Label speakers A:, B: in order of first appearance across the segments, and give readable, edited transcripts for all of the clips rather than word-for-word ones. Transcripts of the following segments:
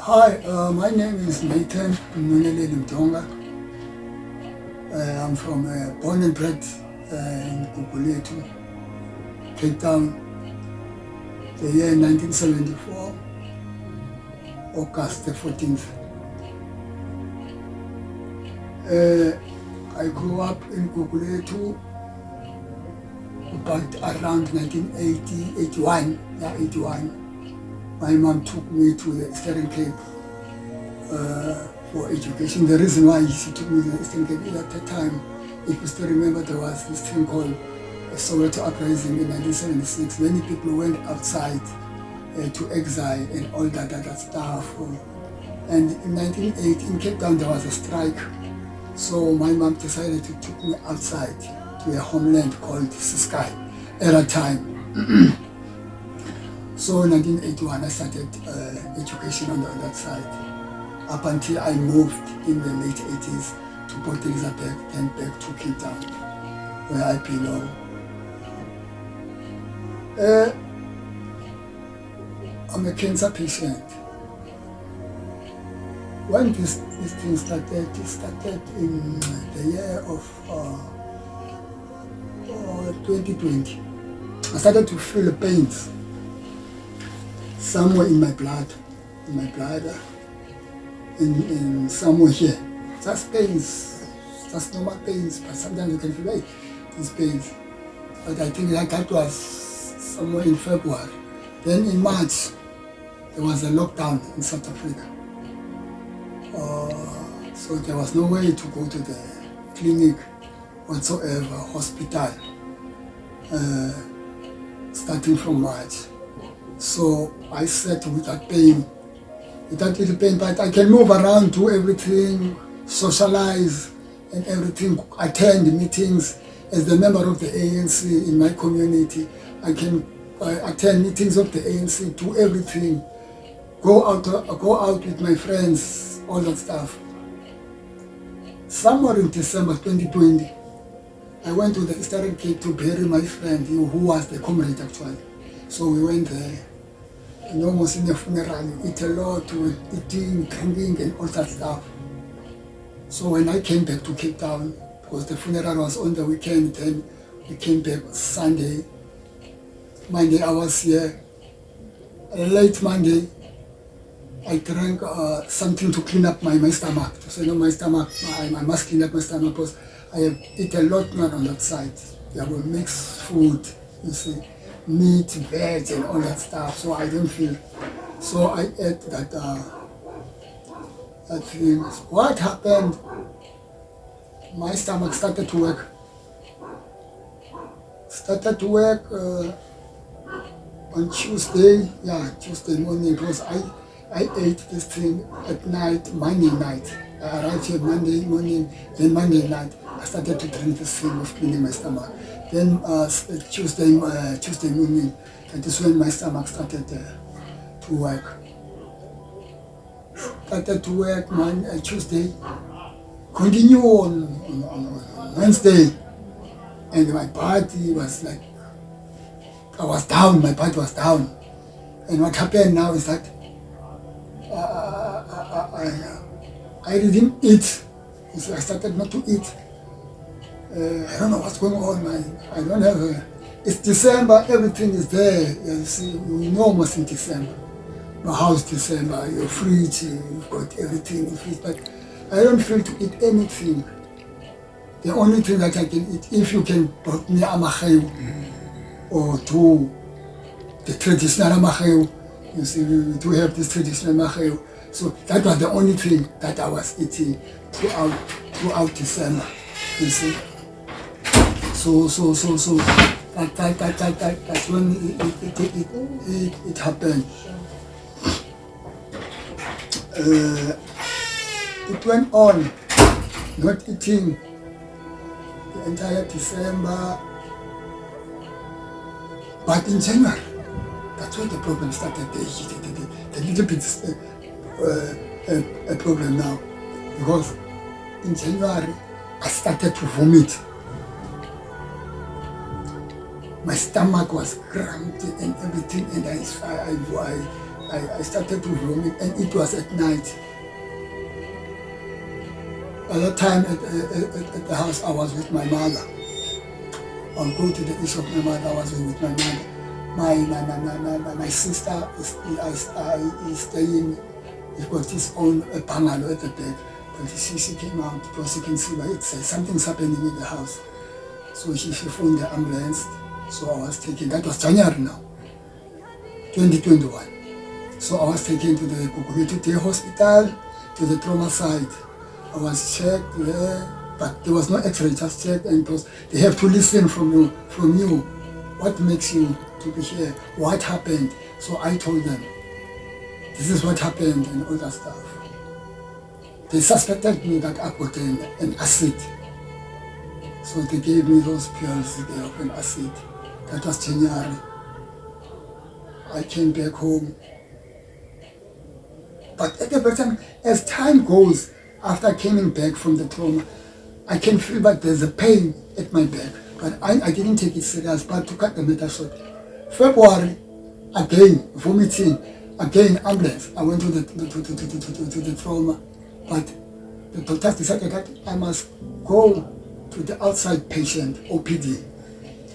A: Hi, my name is Mononeleli Mdonga. I'm from born and bred in Gugulethu, Cape Town, the year 1974, August the 14th. I grew up in Gugulethu about around 1980, 81, yeah, 81. My mom took me to the Eastern Cape for education. The reason why she took me to the Eastern Cape is at the time, if you still remember, there was this thing called a Soweto uprising in 1976. Many people went outside to exile and all that other stuff. And in 1980 in Cape Town there was a strike. So my mom decided to take me outside to a homeland called Siskai at that time. So in 1981 I started education on that side up until I moved in the late 80s to Port Elizabeth and back to Cape Town where I belong. I'm a cancer patient. When this thing started, it started in the year of 2020. I started to feel the pains somewhere in my blood, in somewhere here. Just pains, just normal pains, but sometimes you can feel like these pains. But I think that was somewhere in February. Then in March, there was a lockdown in South Africa. So there was no way to go to the clinic whatsoever, hospital, starting from March. So I sat with that pain, but I can move around, do everything, socialize and everything, attend meetings. As the member of the ANC in my community, I can attend meetings of the ANC, do everything, go out with my friends, all that stuff. Somewhere in December 2020, I went to the Eastern Cape to bury my friend, who was the comrade actually. So we went there, and almost in the funeral, we eat a lot, we eating, drinking and all that stuff. So when I came back to Cape Town, because the funeral was on the weekend, then we came back Sunday. Monday I was here. Late Monday, I drank something to clean up my stomach. So my stomach, I must clean up my stomach because I have eaten a lot on that side. There were mixed food, you see, meat, veg and all that stuff. So I don't feel. So I ate that thing. What happened? My stomach started to work. On Tuesday, Tuesday morning, because I ate this thing at night, Monday night. I arrived here Monday morning, then Monday night, I started to drink this thing of cleaning my stomach. Then Tuesday morning, that is when my stomach started to work. Tuesday, continue on Wednesday, and my body was like, I was down, my body was down. And what happened now is that I didn't eat. So I started not to eat. I don't know what's going on, man. I don't have it's December, everything is there. You see, we know almost in December. My house December, your fridge, you've got everything in fridge, but I don't feel to eat anything. The only thing that I can eat, if you can put me amakheu or do the traditional amakheu, you see, we do have this traditional amakheu. So that was the only thing that I was eating throughout December, you see. So that's when it happened. It went on, not eating the entire December, but in January, that's when the problem started. The little bit a problem now, because in January I started to vomit. My stomach was cramped and everything, and I started to vomit, and it was at night. At that time at the house, I was with my mother. I'll go to the issue of my mother. I was with my mother. My sister is staying. He's got his own bungalow at the back. But she came out because you can see that it's something's happening in the house. So she phoned the ambulance. So I was taken. That was January now, 2021. So I was taken to the Kukubitu Day Hospital, to the trauma side. I was checked there, but there was no X-ray, just checked, and because they have to listen from you, what makes you to be here, what happened. So I told them, this is what happened and all that stuff. They suspected me that I got an acid. So they gave me those pills of an acid. That was January. I came back home. But at the time, as time goes, after coming back from the trauma, I can feel that there's a pain at my back. But I didn't take it serious, but to cut the matter short. February, again, vomiting, again, ambulance. I went to the trauma. But the doctor decided that I must go to the outside patient, OPD,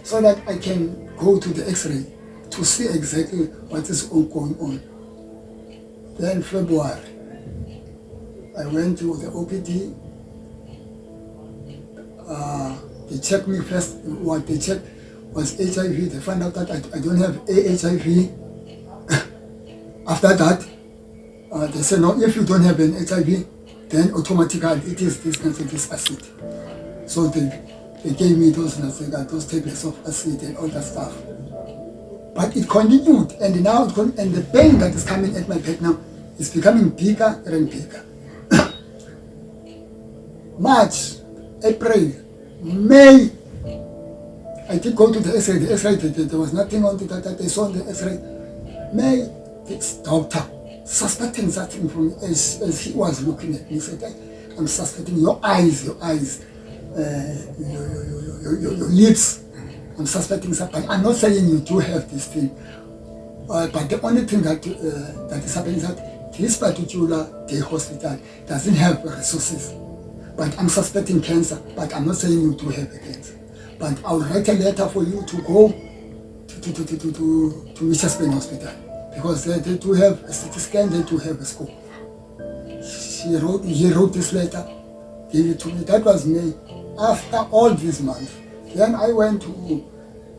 A: so that I can go to the X-ray to see exactly what is going on. Then February, I went to the OPD. They checked me first. What they checked was HIV. They found out that I don't have HIV. After that, they said, no, if you don't have an HIV, then automatically it is this acid. So they gave me those tablets of acid and all that stuff. But it continued, and now and the pain that is coming at my back now is becoming bigger and bigger. March, April, May, I did go to the X-ray. The X-ray, there was nothing on that they saw on the X-ray. May, this doctor suspecting something from me as he was looking at me. He said, I'm suspecting your eyes, your lips. I'm suspecting something. I'm not saying you do have this thing. But the only thing that is happening is that this particular day hospital doesn't have resources. But I'm suspecting cancer, but I'm not saying you do have a cancer. But I'll write a letter for you to go to Richards Bay Hospital, because they do have a CT scan, they do have a scope. He wrote this letter, gave it to me. That was May. After all these months, then I went to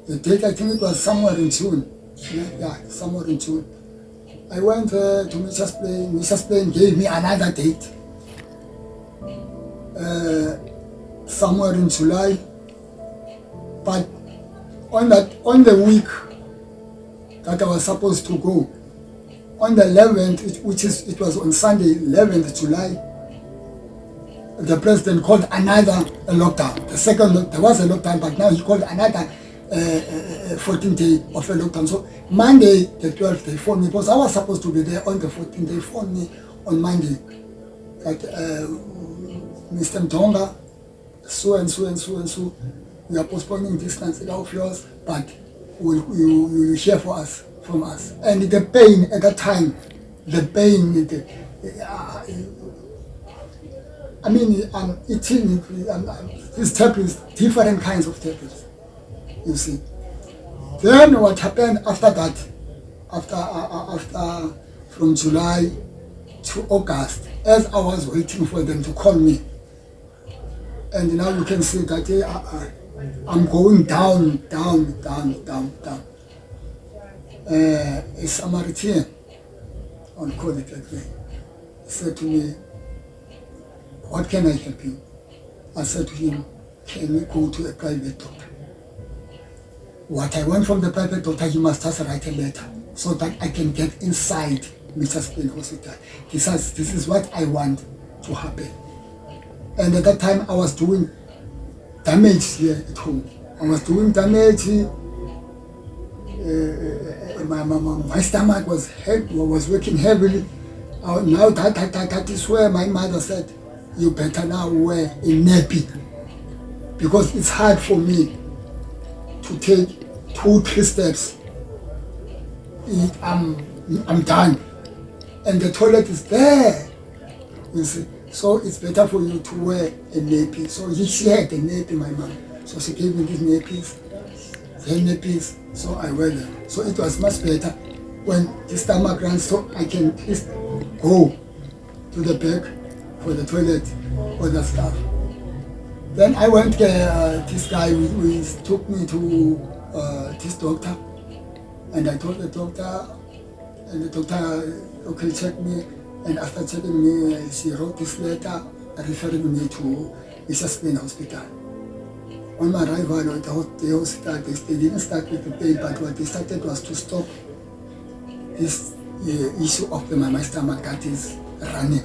A: the date, I think it was somewhere in June. Yeah, somewhere in June. I went to Richards Bay. Richards Bay gave me another date. Somewhere in July, but on the week that I was supposed to go, on the 11th, it was on Sunday, 11th July, the president called another lockdown. The second, there was a lockdown, but now he called another 14-day of a lockdown. So Monday, the 12th, they phoned me, because I was supposed to be there on the 14th. They phoned me on Monday that Mr. Mdonga, so and so, we are postponing this cancel of yours, but you will hear from us. And the pain at that time, I mean, I'm eating these tablets, different kinds of tablets, you see. Then what happened after that, after from July to August, as I was waiting for them to call me, and now you can see that I'm going down. A Samaritan, I'll call it that way, said to me, what can I help you? I said to him, can we go to a private doctor? What I want from the private doctor, he must just write a letter so that I can get inside Mr. Spain Hospital. This is what I want to happen. And at that time, I was doing damage here at home. I was doing damage. My stomach was working heavily. Now that is where my mother said, you better now wear a nappy, because it's hard for me to take 2-3 steps. I'm done. and the toilet is there, you see. So it's better for you to wear a nappy. So she had a nappy, my mom. So she gave me these nappies, so I wear them. So it was much better when the stomach runs, so I can at least go to the back for the toilet or the stuff. Then I went, this guy took me to this doctor, and I told the doctor, and the doctor, okay, check me, and after checking me, she wrote this letter referring me to Spain Hospital. On my arrival at the hospital, they didn't start with the pain, but what they started was to stop this issue of my stomach that is running.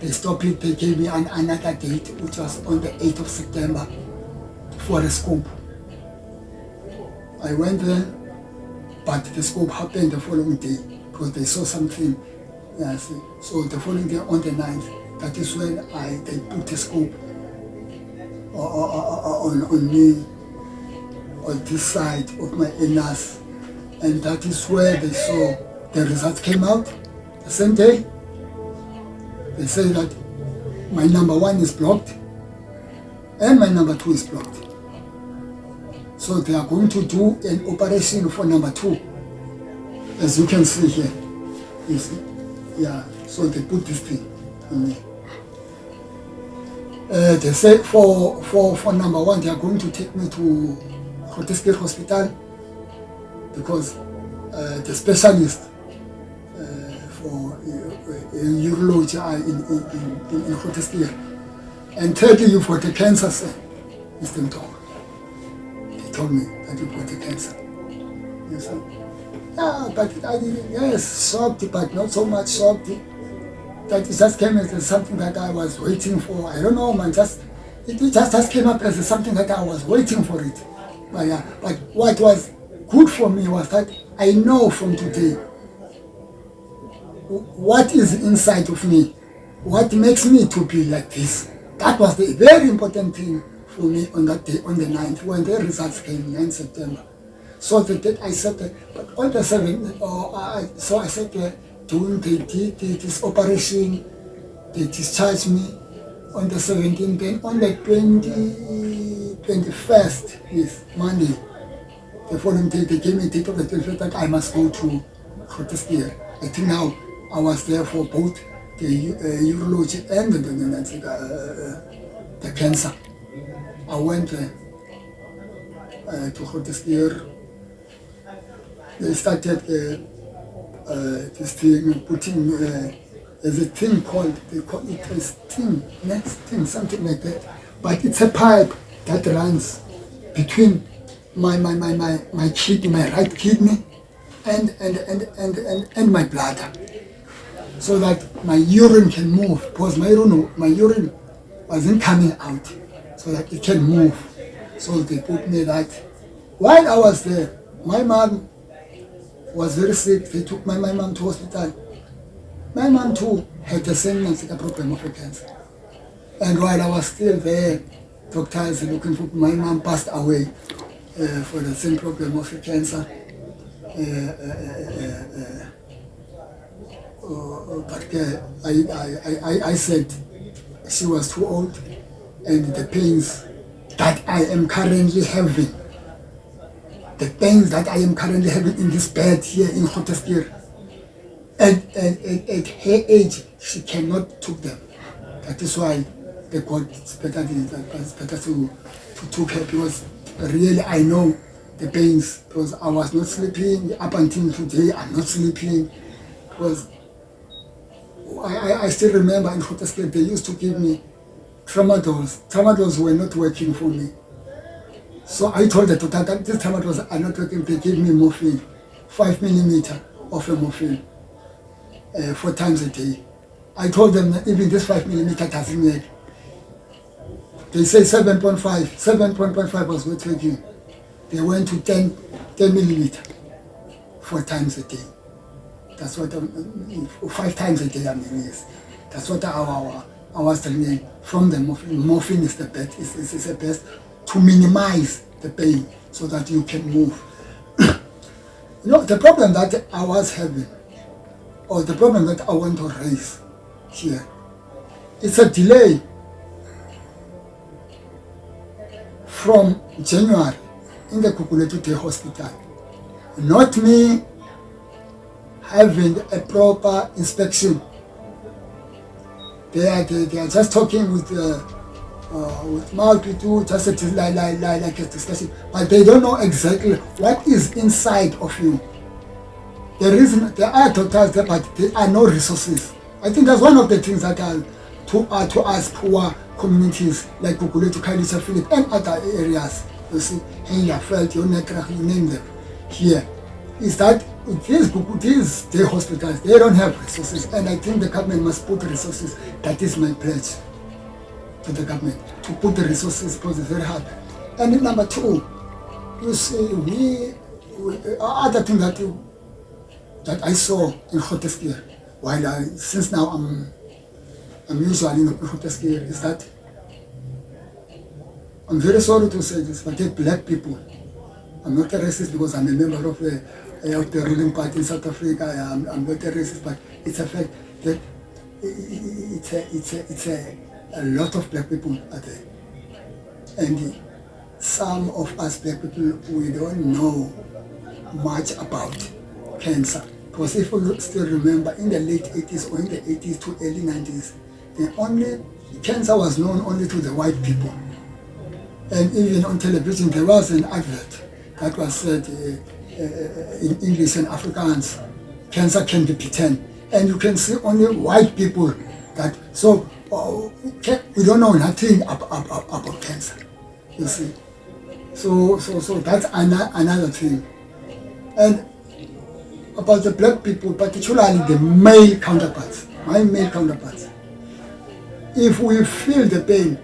A: They stopped it, they gave me another date, which was on the 8th of September for a scope. I went there, but the scope happened the following day because they saw something. Yes. So the following day on the 9th, that is when they put the scope on me, on this side of my anus, and that is where they saw the results came out the same day. They say that my number 1 is blocked and my number 2 is blocked. So they are going to do an operation for number 2, as you can see here. You see? Yeah, so they put this thing on me. They say for number 1, they are going to take me to Grooteskier Hospital because the specialist for urology in Grooteskier, and thirdly, you've got a cancer, sir, Mr. Mdonga. They told me that you've got a cancer. Yes, sir. Yeah, but I didn't, yes, shocked, but not so much shocked. That it just came as something that I was waiting for. I don't know, man, it just came up as something that I was waiting for it. But yeah, but what was good for me was that I know from today what is inside of me, what makes me to be like this. That was the very important thing for me on that day, on the 9th, when the results came, 9 September. So the date I said, but on the 7th, so I said, doing this operation, they discharged me on the 17th, then on the 21st, is Monday, the following day, they gave me a date of the 21st that I must go to Grooteskier. I think now I was there for both the urology and the cancer. I went to Grooteskier. They started this thing, putting there's a thing called, they call it a sting, next thing, something like that. But it's a pipe that runs between my kidney, my right kidney, and my bladder, so that my urine can move, because my urine wasn't coming out, so that it can move. So they put me that. While I was there, my mom was very sick. They took my mom to hospital. My mom too had the same problem of a cancer. And while I was still there, doctors looking for my mom passed away for the same problem of a cancer. But I said she was too old, and the pains that I am currently having, in this bed here in Grooteskier, at her age, she cannot took them. That is why they got it's better to took her, because really I know the pains, because I was not sleeping up until today. I'm not sleeping because I still remember in Grooteskier they used to give me tramadols. Tramadols were not working for me. So I told the doctor that these tramadols are not working. They give me morphine, 5 millimeter of a morphine, 4 times a day. I told them that even this 5 millimeter doesn't work. They say 7.5 was not working. They went to 10 millimeter, 4 times a day. That's what 5 times a day. I mean, yes. That's what I was telling you. From the morphine, morphine is the best. Is the best to minimize the pain so that you can move. You know, the problem that I was having or the problem that I want to raise here. It's a delay from January in the Gugulethu Day Hospital. Not me having a proper inspection. They are just talking with Malpitu, just like a discussion, but they don't know exactly what is inside of you. There are doctors there, but there are no resources. I think that's one of the things that are to us poor communities like Gugulethu, Khayelitsha, Philip, and other areas. You see, Henlafeld, Yonekra, you name them here. Is that these day hospitals, they don't have resources, and I think the government must put resources. That is my pledge to the government, to put the resources, because it's very hard. And number two, you see, other thing that I saw in Grooteskier, while since now I'm usually in Grooteskier, is that I'm very sorry to say this, but they're black people. I'm not a racist because I'm a member of the ruling party in South Africa. I'm not a racist, but it's a fact that it's a lot of black people are there. And some of us black people, we don't know much about cancer. Because if you still remember, in the late 80s or in the 80s to early 90s, cancer was known only to the white people. And even on television, there was an advert that was said in English and Afrikaans, cancer can be beaten. And you can see only white people that, so we don't know nothing about cancer, you see. So that's another thing. And about the black people, particularly the male counterparts, my male counterparts, if we feel the pain,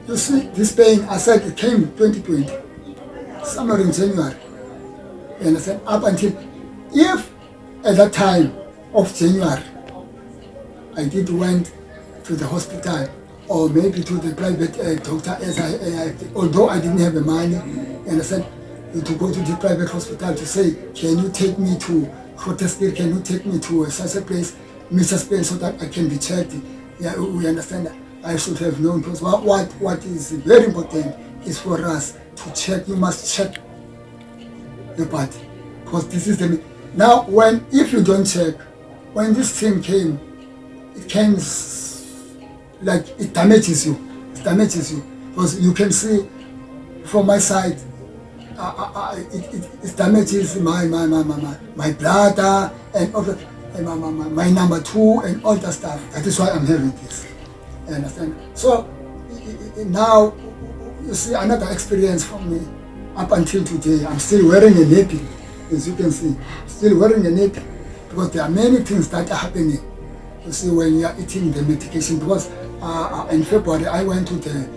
A: you see, this pain, I said it came 2020, somewhere in January. You understand? Up until, if at that time of January, I did went to the hospital or maybe to the private doctor, although I didn't have the money, you understand, to go to the private hospital to say, can you take me to Grooteskier, can you take me to such a place, Mr. Space, so that I can be checked? Yeah, we understand that. I should have known, because what is very important is for us to check. You must check the body, because this is the now. If you don't check, when this thing came, it came like it damages you. It damages you, because you can see from my side, it damages my bladder and all my number 2 and all that stuff. That is why I'm having this. You understand? So now you see another experience from me. Up until today, I'm still wearing a nappy, as you can see. Still wearing a nappy, because there are many things that are happening. You see, when you are eating the medication, because in February I went to the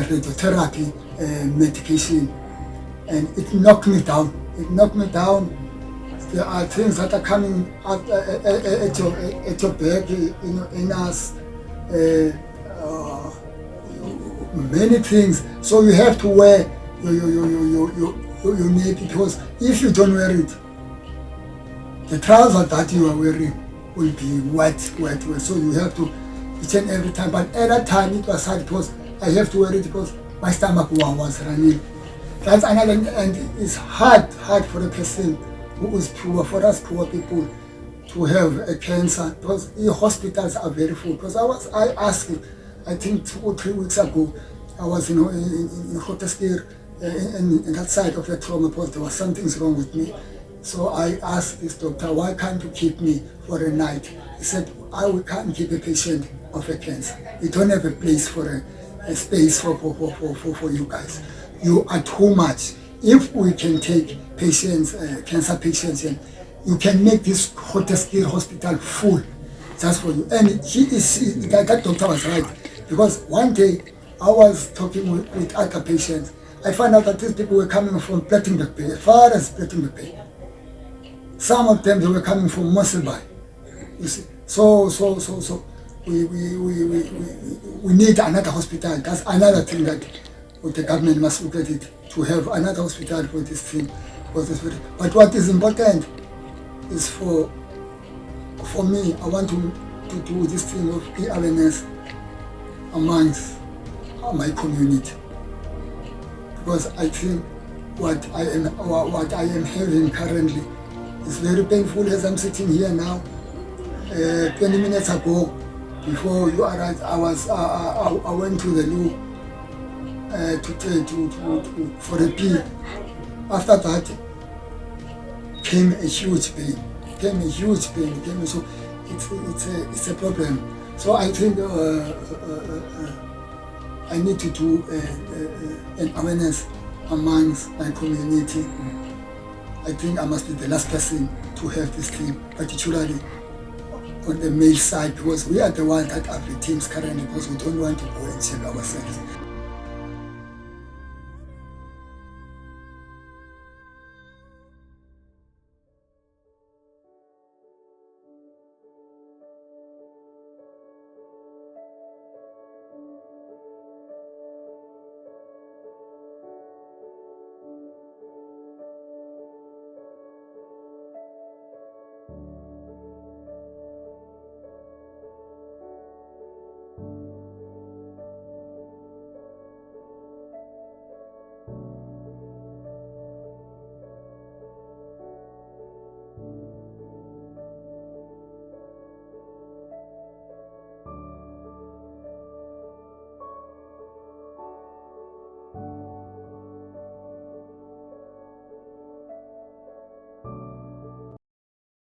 A: radiotherapy medication, and it knocked me down. It knocked me down. There are things that are coming out at your back, in us. Many things, so you have to wear your nappy, because if you don't wear it, the trouser that you are wearing will be wet. So you have to each and every time. But at that time it was hard, because I have to wear it because my stomach was running. That's another, and it's hard for a person who is poor, for us poor people, to have a cancer, because the hospitals are very full. Because I asked, I think 2 or 3 weeks ago, I was in Grooteskier, in that side of the trauma, because there was something wrong with me. So I asked this doctor, why can't you keep me for a night? He said, we can't keep a patient of a cancer. We don't have a place for a space for you guys. You are too much. If we can take patients, cancer patients, and you can make this Grooteskier hospital full just for you. And that doctor was right, because one day I was talking with other patients. I found out that these people were coming from Plettenberg Bay, as far as Plettenberg Bay. Some of them, they were coming from Mosselbaai. You see, so we need another hospital. That's another thing that the government must look at it, to have another hospital for this thing. But what is important is for for me, I want to do this thing of awareness amongst my community, because I think what I am having currently is very painful. As I'm sitting here now, 20 minutes ago, before you arrived, I went to the loo for a pee. After that came a huge pain. So it's a problem. So I think I need to do an awareness amongst my community. I think I must be the last person to have this thing, particularly on the male side, because we are the ones that are victims currently, because we don't want to go and sell ourselves.